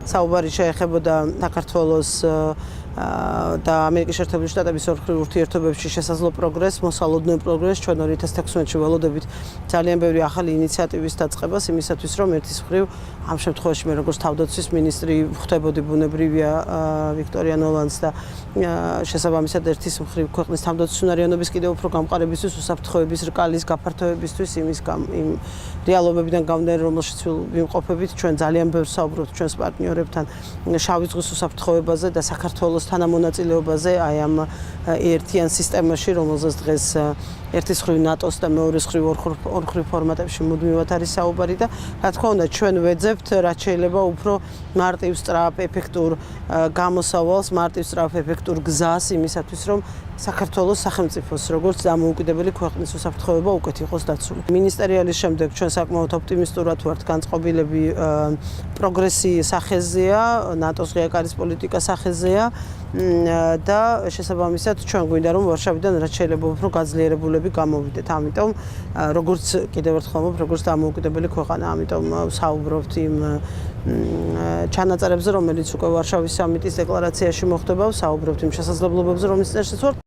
საუბარი შეეხებოდა საქართველოს და ამერიკის შეერთებული შტატების ორმხრივ ურთიერთობებში შესაძლო პროგრესს, მოსალოდნელ პროგრესს ჩვენ 2016-ში ველოდებით ძალიან ბევრი ახალი ინიციატივის დაწყებას იმისათვის, რომ ერთის მხრივ ამ შემთხვევაში მე როგორც თავდაცვის მინისტრი ვხვდებოდი ბუნებრივია ვიქტორია ნოლანს და შესაბამისად ერთის მხრივ ქვეყნის თავდაცვის უნარიანობის კიდევ უფრო გამყარებისთვის, უსაფრთხოების რკალის გაფართოებისთვის იმ რეალობებიდან გამომდინარე, რომელშიც ვიმყოფებით, ჩვენ ძალიან ბევრს საუბრობთ ჩვენს პარტნიორებთან შავი ზღვის უსაფრთხოებაზე და საქართველოს თანამონაწილეობაზე აი ამ ერთიან სისტემაში, რომელზეც დღეს ერთის მხრივ ნატოს და მეორის მხრივ ორმხრივ ფორმატებში მუდმივად არის საუბარი და რა თქმა უნდა ჩვენ ვეძებთ რაც შეიძლება უფრო მარტივ სწრაფ ეფექტურ გამოსავალს, მარტივ სწრაფ ეფექტურ გზას იმისათვის რომ საქართველოს სახელმწიფოს როგორც დამოუკიდებელი ქვეყნის უსაფრთხოება უკეთ იყოს დაცული. მინისტერიალის შემდეგ ჩვენ საკმაოდ ოპტიმისტურად ვართ განწყობილები პროგრესი სახეზეა, ნატოს ღია კარის პოლიტიკა სახეზეა და შესაბამისად ჩვენ გვინდა რომ ვარშავიდან რაც შეიძლება უფრო გაძლიერებულები გამოვიდეთ. ამიტომ როგორც კიდევ ერთხელ ვამბობ, როგორც დამოუკიდებელი ქვეყანა, ამიტომ საუბრობთ იმ ჩანაწერებზე, რომელიც უკვე ვარშავის სამიტის დეკლარაციაში მოხდება, საუბრობთ იმ შესაძლებლობებზე, რომლის წინაშეც ვართ